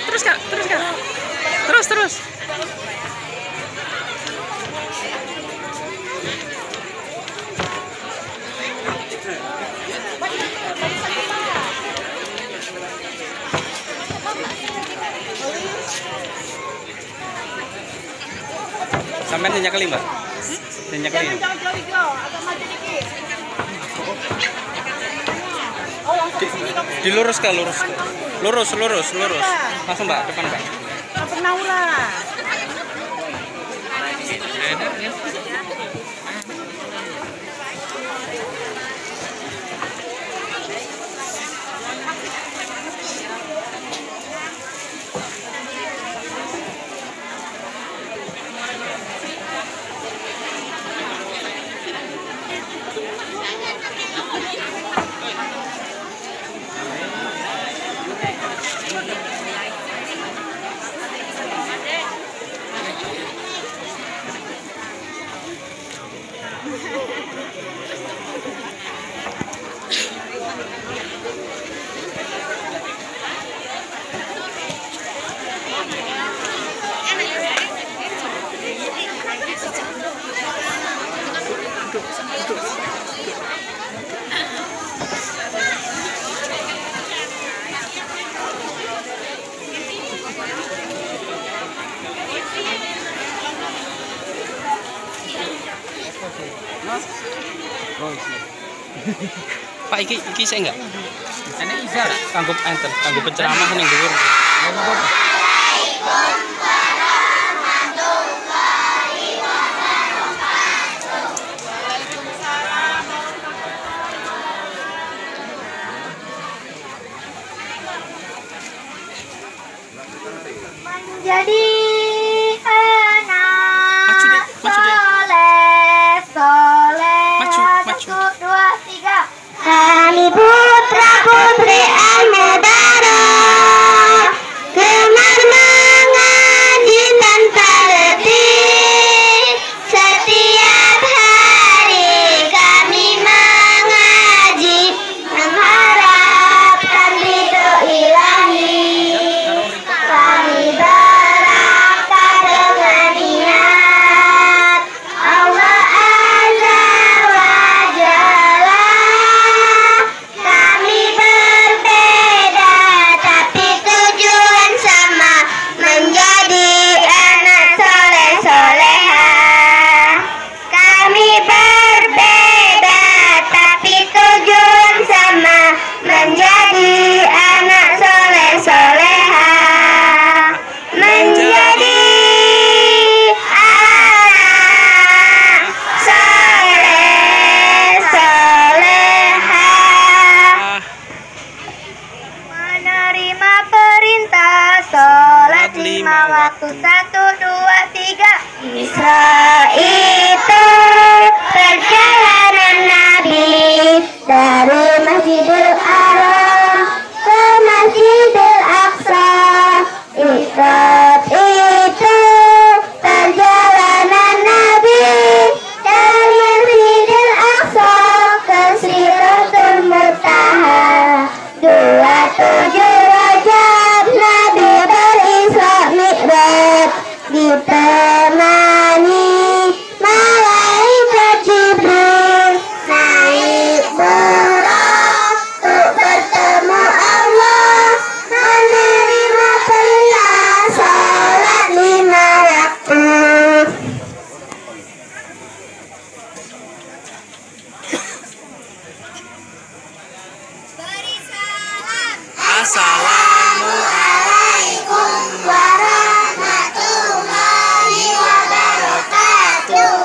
Terus Kak, terus. Sampai nanya kali Mbak. Nanya kali. Jangan jauh-jauh, agak maju dikit. Dilurus Kak, lurus. Langsung Mbak, depan Mbak. Apa naula? Pak iki saya enggak. Enak isa kanggo enten, kanggo penceramah ning dhuwur. Menjadi anak soleh, satu, dua, tiga. Kami putra putri Al-Mudara, gemar mengaji tanpa letih. Setiap hari kami mengaji, mengharapkan ridho ilahi. Kami berangkat dengan niat Allah Azza wa Jalla. Kami berbeda tapi tujuan sama, menjadi anak soleh soleha. Kami berbeda tapi tujuan sama, menjadi anak soleh soleha. Menjadi anak soleh soleha, menerima perintah sholat 5 waktu, 1, 2, 3. Isra itu perjalanan Nabi dari Masjidil Haram ke Masjidil Aqsa. Isra itu perjalanan Nabi dari Masjidil Aqsa ke Sidratul Muntaha. 27 Rajab Nabi berisra mi'raj, ditemani malaikat Jibril naik Buraq untuk bertemu Allah, menerima perintah sholat 5 waktu. Beri salam. Assalamualaikum warahmatullahi wabarakatuh.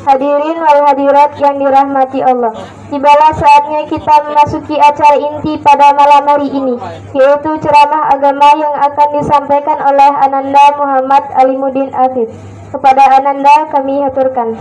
Hadirin wal hadirat yang dirahmati Allah, tibalah saatnya kita memasuki acara inti pada malam hari ini, yaitu ceramah agama yang akan disampaikan oleh Ananda Muhammad Alimuddin Afif. Kepada Ananda kami haturkan.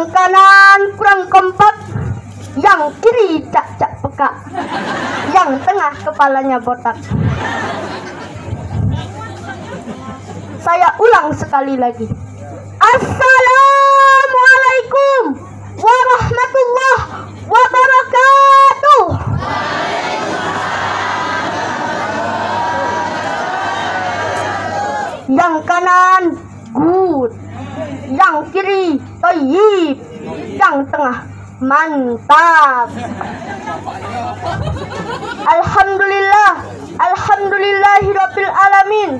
Yang kanan kurang kompak, yang kiri cak-cak peka, yang tengah kepalanya botak. Saya ulang sekali lagi. Assalamualaikum warahmatullahi wabarakatuh. Yang kanan good, yang kiri thayyib, yang tengah mantap. Alhamdulillah, alhamdulillahirabbil alamin.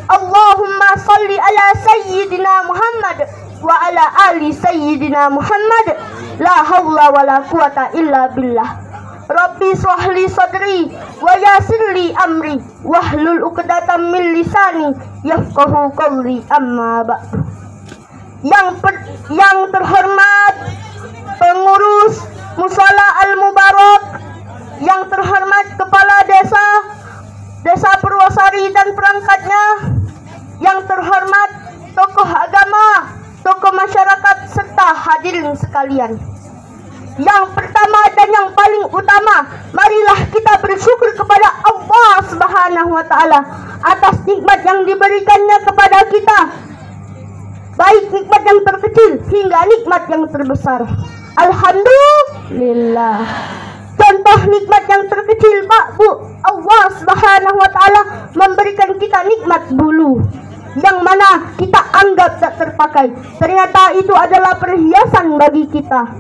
Allahumma salli ala sayyidina Muhammad wa ala ali sayyidina Muhammad. La haula wa la quwata illa billah. Rabbi shrahli sadri wa yassirli amri wahlul 'uqdatam min lisani yafqahu qawli, amma ba'du. Yang terhormat pengurus Mushola Al-Mubarak, yang terhormat kepala Desa Purwosari dan perangkatnya, yang terhormat tokoh agama, tokoh masyarakat serta hadirin sekalian. Yang pertama dan yang paling utama, marilah kita bersyukur kepada Allah Subhanahu wa taala atas nikmat yang diberikannya kepada kita, baik nikmat yang terkecil hingga nikmat yang terbesar. Alhamdulillah. Contoh nikmat yang terkecil, Pak, Bu, Allah Subhanahu wa taala memberikan kita nikmat bulu yang mana kita anggap tak terpakai. Ternyata itu adalah perhiasan bagi kita.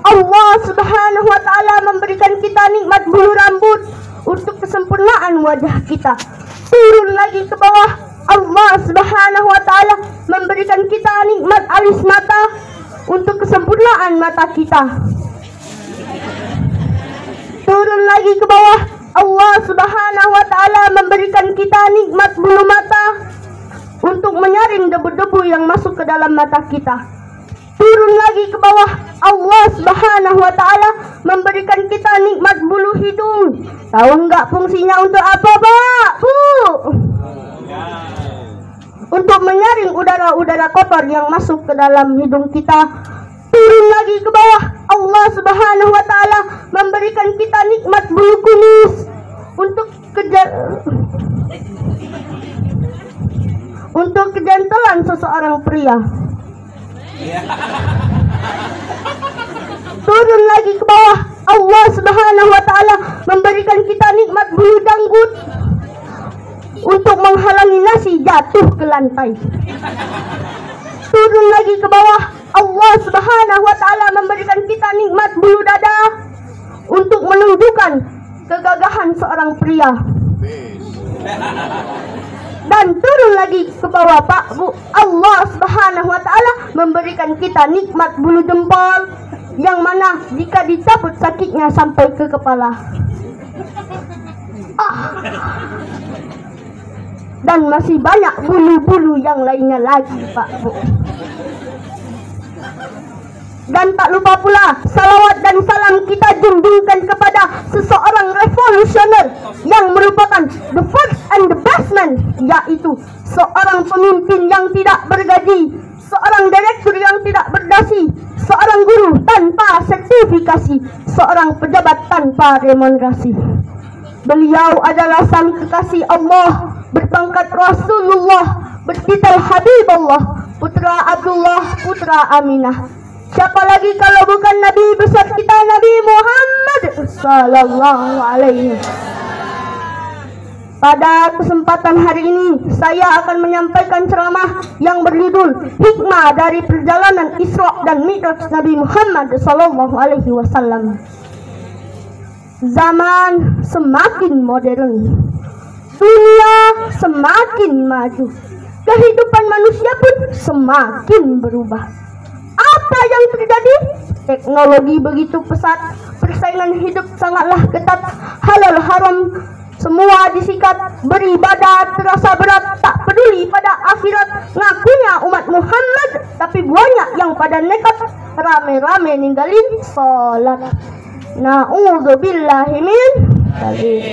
Allah Subhanahu wa taala memberikan kita nikmat bulu rambut untuk kesempurnaan wajah kita. Turun lagi ke bawah, Allah Subhanahu wa taala memberikan kita nikmat alis mata untuk kesempurnaan mata kita. Turun lagi ke bawah, Allah Subhanahu wa taala memberikan kita nikmat bulu mata untuk menyaring debu-debu yang masuk ke dalam mata kita. Turun lagi ke bawah, Allah Subhanahu wa taala memberikan kita nikmat bulu hidung. Tahu enggak fungsinya untuk apa, Pak? Bu? Untuk menyaring udara-udara kotor yang masuk ke dalam hidung kita. Turun lagi ke bawah, Allah Subhanahu wa taala memberikan kita nikmat bulu kumis untuk kejantelan seseorang pria. Turun lagi ke bawah, Allah Subhanahu wa taala memberikan kita nikmat bulu janggut untuk menghalangi nasi jatuh ke lantai. Turun lagi ke bawah, Allah Subhanahu wa taala memberikan kita nikmat bulu dada untuk menunjukkan kegagahan seorang pria. Dan turun lagi ke bawah, Pak, Bu, Allah Subhanahu wa taala memberikan kita nikmat bulu jempol yang mana jika dicabut sakitnya sampai ke kepala. Dan masih banyak bulu-bulu yang lainnya lagi, Pak, Bu. Dan tak lupa pula salawat dan salam kita junjungkan kepada seseorang revolusioner yang merupakan the first and the best man, yaitu seorang pemimpin yang tidak bergaji, seorang direktur yang tidak berdasi, seorang guru tanpa sertifikasi, seorang pejabat tanpa remunerasi. Beliau adalah sang kekasih Allah, berpangkat Rasulullah, bertitel Habibullah, putra Abdullah, putra Aminah. Siapa lagi kalau bukan Nabi besar kita, Nabi Muhammad sallallahu alaihi wasallam. Pada kesempatan hari ini saya akan menyampaikan ceramah yang berjudul Hikmah dari Perjalanan Isra dan Mi'raj Nabi Muhammad sallallahu alaihi wasallam. Zaman semakin modern, dunia semakin maju, kehidupan manusia pun semakin berubah. Apa yang terjadi? Teknologi begitu pesat, persaingan hidup sangatlah ketat, halal haram semua disikat, beribadah terasa berat, tak peduli pada akhirat. Ngakunya umat Muhammad, tapi banyak yang pada nekat, rame-rame ninggalin sholat. Na'udzubillahi min dzalik.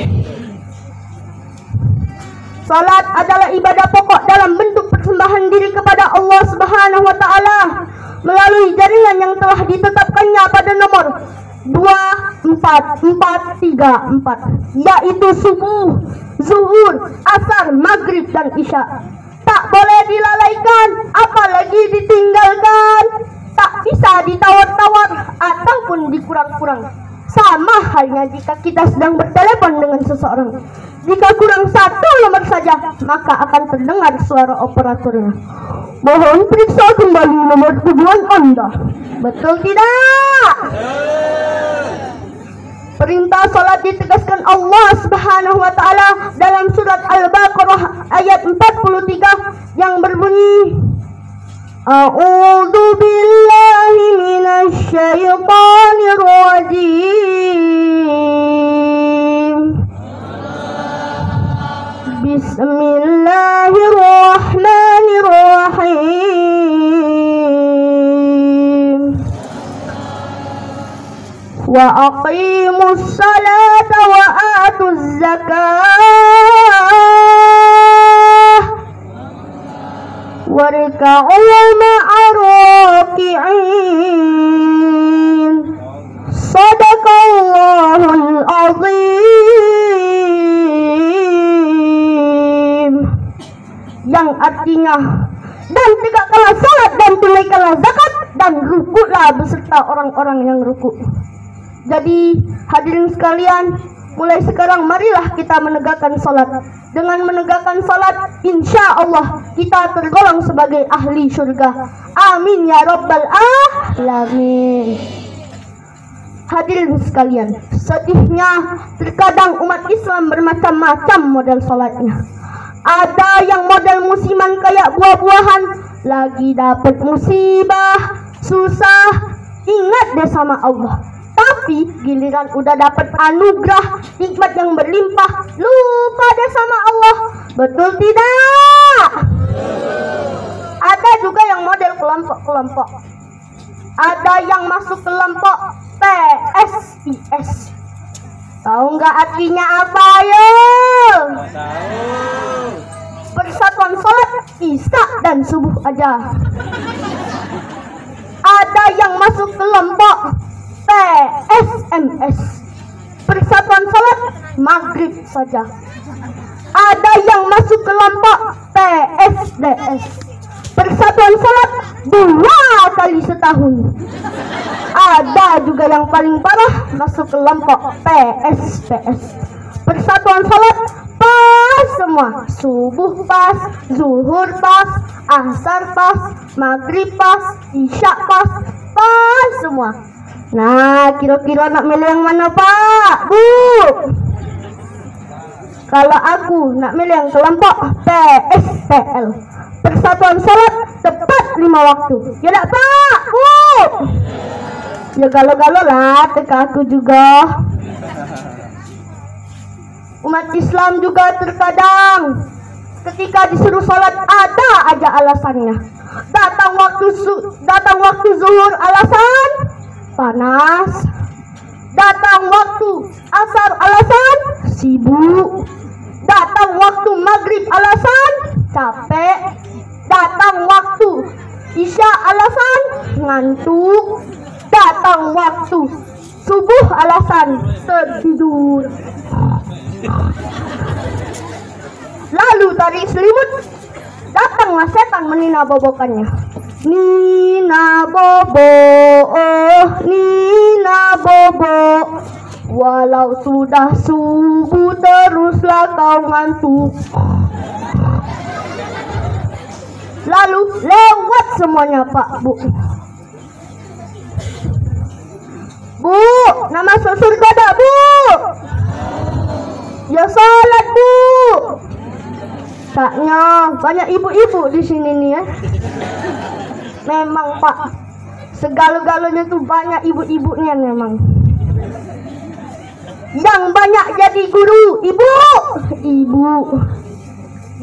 Salat adalah ibadah pokok dalam bentuk persembahan diri kepada Allah Subhanahu wa taala. melalui jaringan yang telah ditetapkannya pada nomor 24434, yaitu subuh, zuhur, asar, maghrib, dan isya. Tak boleh dilalaikan, apalagi ditinggalkan. Tak bisa ditawar-tawar ataupun dikurang-kurang. Sama halnya jika kita sedang bertelepon dengan seseorang. Jika kurang satu nomor saja, maka akan terdengar suara operatornya. Mohon periksa kembali nomor tujuan Anda. Betul tidak? Perintah salat ditegaskan Allah Subhanahu wa taala dalam surat Al-Baqarah ayat 43 yang berbunyi, A'udzu billahi minasy syaithanir rajim. Bismillahirrahmanirrahim. Wa aqimus salata wa atuz zakah warka'u ma'ar raki'in. Sadaqallahul azim. Yang artinya, dan tegakkanlah salat dan tunaikanlah zakat dan rukuklah beserta orang-orang yang rukuk. Jadi hadirin sekalian, mulai sekarang marilah kita menegakkan salat. Dengan menegakkan salat, insya Allah kita tergolong sebagai ahli surga. Amin ya rabbal alamin. Hadirin sekalian, sedihnya terkadang umat Islam bermacam-macam model salatnya. Ada yang model musiman kayak buah-buahan, lagi dapat musibah, susah, ingat deh sama Allah. Tapi giliran udah dapat anugerah, nikmat yang berlimpah, lupa deh sama Allah. Betul tidak? Ada juga yang model kelompok-kelompok. Ada yang masuk kelompok PSIS. Tahu nggak artinya apa yo? Persatuan Salat Isya dan Subuh aja. Ada yang masuk kelompok PSMS, Persatuan Salat Maghrib saja. Ada yang masuk kelompok PSDS, Persatuan Salat 2 kali setahun. Ada juga yang paling parah masuk kelompok PSPS, Persatuan Salat pas semua. Subuh pas, zuhur pas, asar pas, maghrib pas, isya pas semua. Nah, kira-kira nak milih yang mana Pak, Bu? Kalau aku nak milih yang kelompok PSTL, Persatuan Salat tepat 5 waktu. Ya tak Pak, Bu? Ya galau-galau lah, teka aku juga. Umat Islam juga terkadang ketika disuruh salat ada aja alasannya. Datang waktu zuhur alasan panas. Datang waktu asar alasan sibuk. Datang waktu maghrib alasan capek. Datang waktu isya alasan ngantuk. Datang waktu subuh alasan tertidur. Lalu tarik selimut, datanglah setan menina bobokannya. Nina bobo, oh Nina bobo, walau sudah subuh teruslah kau ngantuk. Lalu lewat semuanya Pak, Bu. Bu, nak masuk surga dah Bu? Ya salat Bu. Taknya banyak ibu-ibu di sini nih ya. Memang Pak, segala-galanya tuh banyak ibu-ibunya memang. Yang banyak jadi guru, ibu.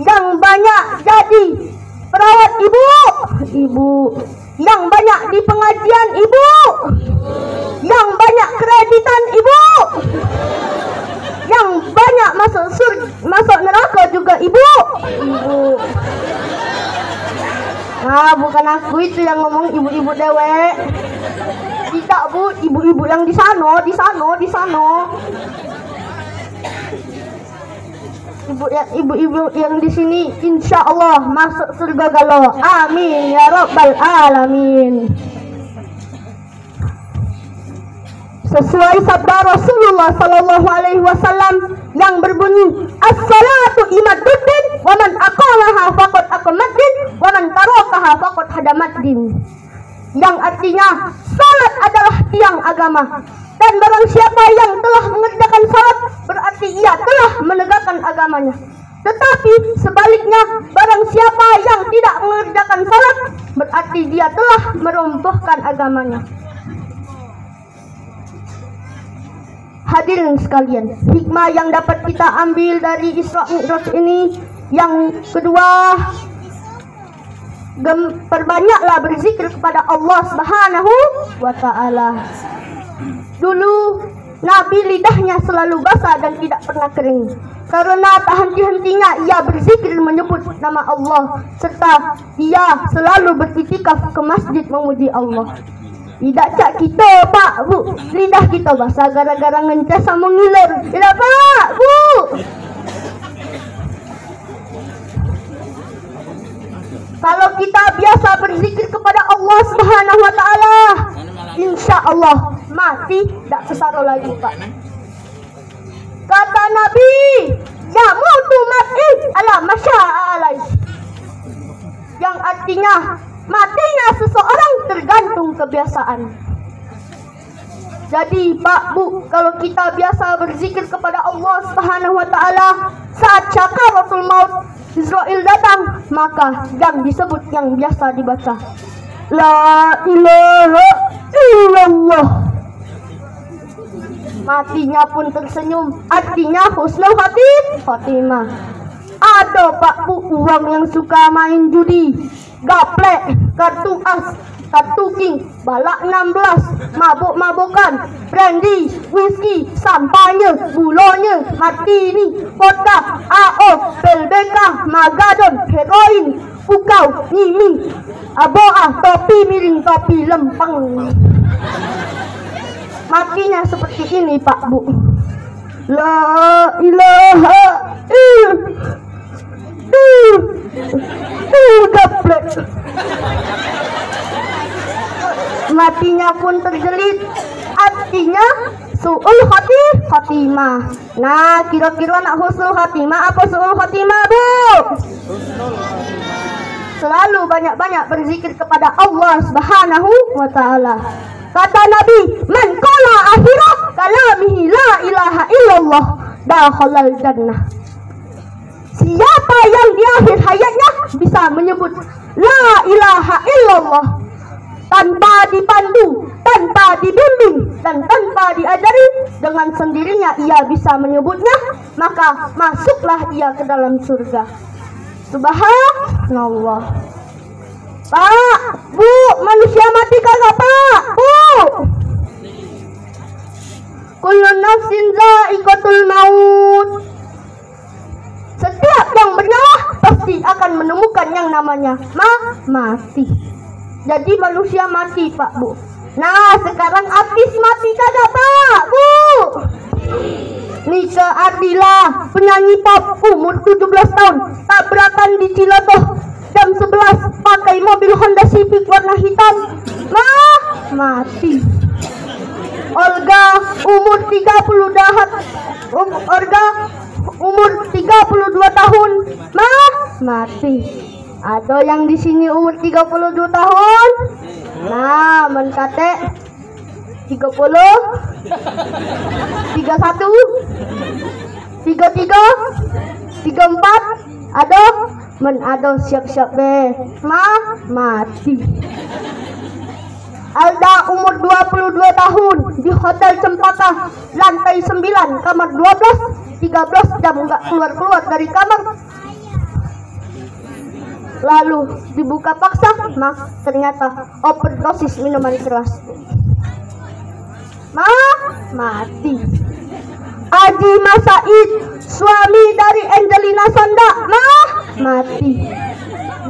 Yang banyak jadi perawat, ibu. Yang banyak di pengajian, ibu. Yang banyak kreditan, ibu. Yang banyak masuk neraka juga, ibu. Nah, bukan aku itu yang ngomong, ibu-ibu dewek. Tidak Bu, ibu-ibu yang di sana. Ibu-ibu yang di sini insya Allah masuk surga galau. Amin ya rabbal alamin. Sesuai sabda Rasulullah sallallahu alaihi wasallam yang berbunyi, as-salatu imaduddin wa man aqamaha faqad aqamaddin wa man tarakaha faqad hadamaddin. Yang artinya salat adalah tiang agama, dan barang siapa yang telah mengerjakan salat berarti ia telah menegakkan agamanya. Tetapi sebaliknya, barang siapa yang tidak mengerjakan salat berarti dia telah meruntuhkan agamanya. Hadirin sekalian, hikmah yang dapat kita ambil dari Isra Mi'raj ini yang kedua, perbanyaklah berzikir kepada Allah Subhanahu wa ta'ala. Dulu Nabi lidahnya selalu basah dan tidak pernah kering, karena tak henti-hentinya ia berzikir menyebut nama Allah, serta ia selalu beriktikaf ke masjid memuji Allah. Tidak cak kita Pak Bu, lidah kita basah gara-gara ngencas sama ngiler. Tidak Pak Bu. Kalau kita biasa berzikir kepada Allah Subhanahu wa ta'ala, insya Allah mati tak kesaro lagi Pak. Kata Nabi, ya mutu mati ala masya'alai, yang artinya matinya seseorang tergantung kebiasaan. Jadi Pak Bu, kalau kita biasa berzikir kepada Allah Subhanahu wa ta'ala, saat sakaratul maut Israel datang, maka yang disebut yang biasa dibaca, la ilaha illallah. Matinya pun tersenyum, artinya husnul khotimah. Ada Pak Bu uang yang suka main judi, gaplek, kartu as, kartu king, balak 16, mabuk-mabukan, brandy, whisky, sampahnya, bulonya, martini, vodka, AO, pelbeka, magadon, heroin, pukau, nyiming, aboah, topi miring, topi lempeng. Matinya seperti ini Pak Bu. La ilaha gaplek. Matinya pun terjelit, artinya su'ul khotimah. Nah, kira-kira nak husnul khotimah apa su'ul khotimah Bu? Selalu banyak-banyak berzikir kepada Allah Subhanahu wa ta'ala. Kata Nabi, man qala akhirah kalamihi la ilaha illallah dakhalal jannah. Siapa yang di akhir hayatnya bisa menyebut la ilaha illallah tanpa dipandu, tanpa dibimbing, dan tanpa diajari, dengan sendirinya ia bisa menyebutnya, maka masuklah ia ke dalam surga. Subhanallah. Pak, Bu, manusia mati kagak Pak? Bu, kullu nafsin dha'iqatul maut. Setiap yang bernyawa pasti akan menemukan yang namanya mati. Jadi manusia mati Pak Bu. Nah, sekarang artis mati kagak Pak Bu? Nisa Ardila, penyanyi pop umur 17 tahun, tabrakan di Cilotoh jam 11 pakai mobil Honda Civic warna hitam. Mati. Olga umur 32 tahun, mati. Ada yang di sini umur 32 tahun. Nah, menkate 30, 31, 33, 34, ada siap-siap deh. Mati. Alda umur 22 tahun di Hotel Cempaka, lantai 9, kamar 12, 13 jam nggak keluar dari kamar. Lalu dibuka paksa, ternyata overdosis minuman keras. Mati. Aji Masaid, suami dari Angelina Sonda, mati.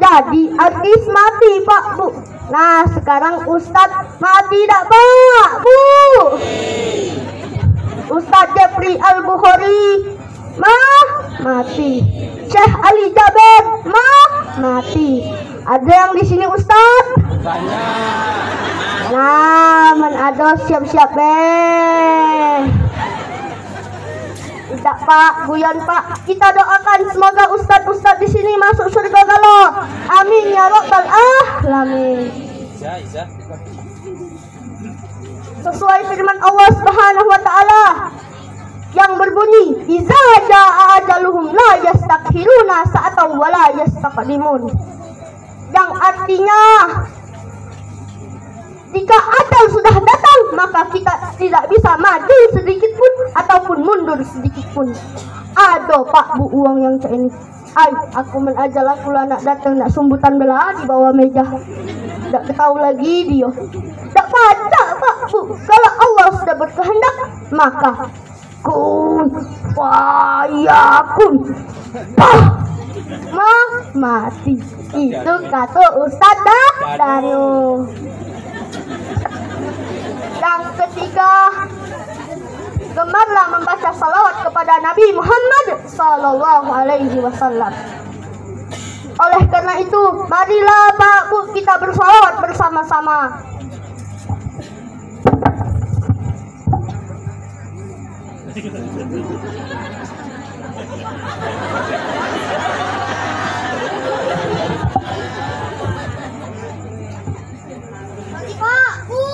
jadi artis mati Pak Bu. Nah sekarang Ustadz mati tak Pak Bu? Ustadz Jeffrey Al-Bukhari mati. Syekh Ali Jaber mati. Ada yang di sini Ustadz? Banyak. Nah, ada siap-siap Tidak Pak, guyon Pak. Kita doakan semoga ustadz-ustadz di sini masuk surga galau. Amin ya rabbal alamin. Sesuai firman Allah Subhanahu wa taala yang berbunyi, "Idza jaa ajaluhum la yastakhiruna sa'atan wa la yastaqdimun." Yang artinya jika ajal sudah datang maka kita tidak bisa maju sedikit pun ataupun mundur sedikit pun. Aduh Pak Bu uang yang cek ini. Aku menajal aku lah nak datang nak sumbutan belah di bawah meja. Tak tahu lagi dia. Tak pada Pak Bu. Kalau Allah sudah berkehendak maka kun fayakun. Mati. Itu kata Ustaz Danu. Yang ketiga, gemarlah membaca salawat kepada Nabi Muhammad Sallallahu Alaihi Wasallam. Oleh karena itu, marilah Pak Bu kita bersalawat bersama-sama. Pak Bu,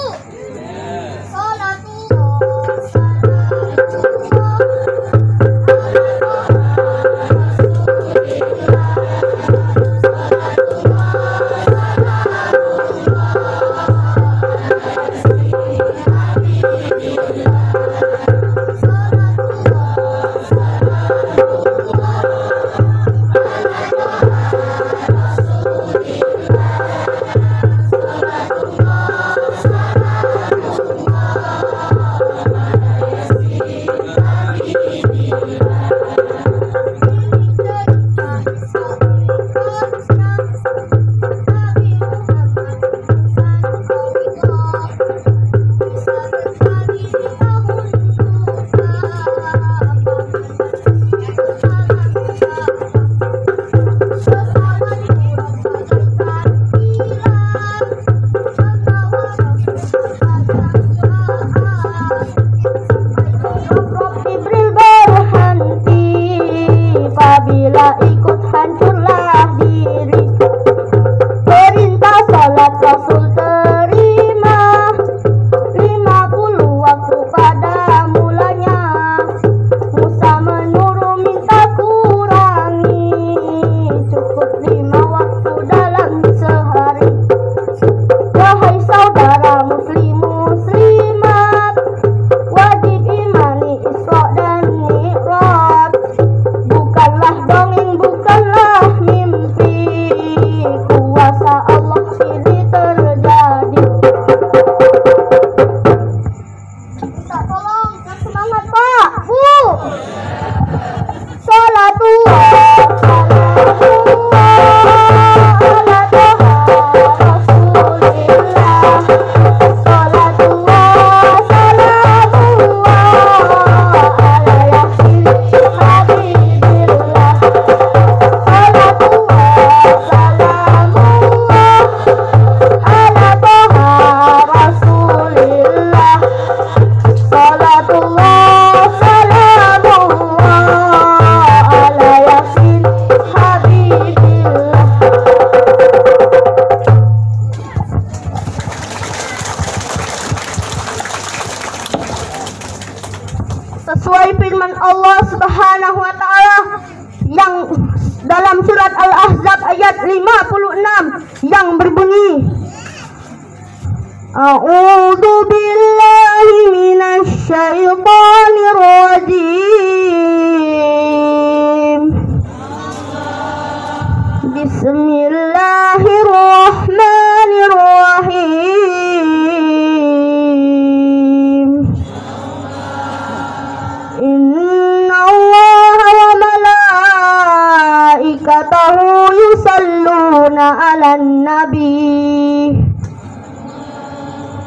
sesuai firman Allah Subhanahu wa taala yang dalam surat Al-Ahzab ayat 56 yang berbunyi, A'udzu billahi minasy syaithanir rajim. Bismillahirrahmanirrahim. Innallaha wa malaikatahu yusalluna 'alan nabi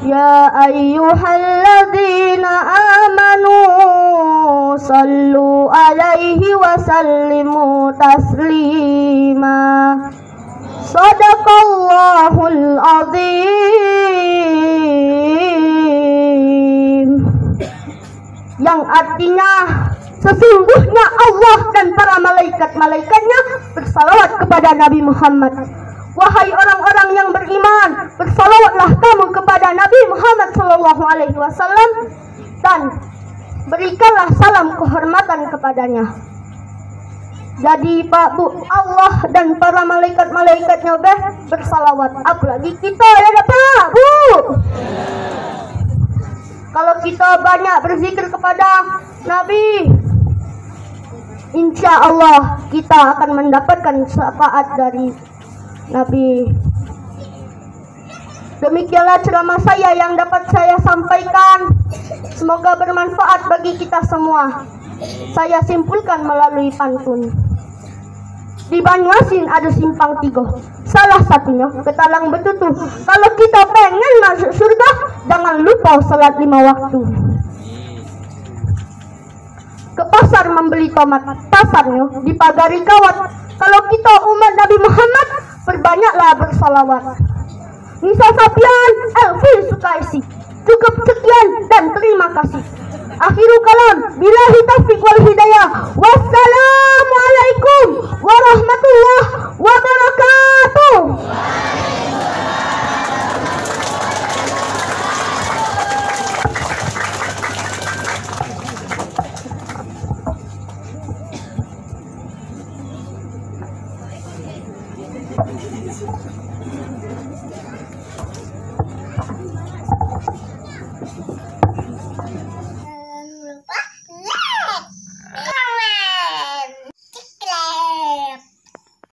ya ayyuhalladzina amanu sallu alaihi wa sallimu taslima. Sadaqallahul azim. Yang artinya sesungguhnya Allah dan para malaikat-malaikatnya bersalawat kepada Nabi Muhammad. Wahai orang-orang yang beriman, bersalawatlah kamu kepada Nabi Muhammad SAW dan berikanlah salam kehormatan kepadanya. Jadi Pak Bu, Allah dan para malaikat-malaikatnya bersalawat, apalagi kita ya Pak Bu. Kalau kita banyak berzikir kepada Nabi, insya Allah kita akan mendapatkan syafaat dari Nabi. Demikianlah ceramah saya yang dapat saya sampaikan. Semoga bermanfaat bagi kita semua. Saya simpulkan melalui pantun. Di Banyuasin ada simpang 3. Salah satunya ke Talang Betutu. Kalau kita pengen masuk surga, jangan lupa salat 5 waktu. Ke pasar membeli tomat, pasarnya dipagari kawat. Kalau kita umat Nabi Muhammad, perbanyaklah bersalawat. Nisa Sapian, Elvi Sukaisi.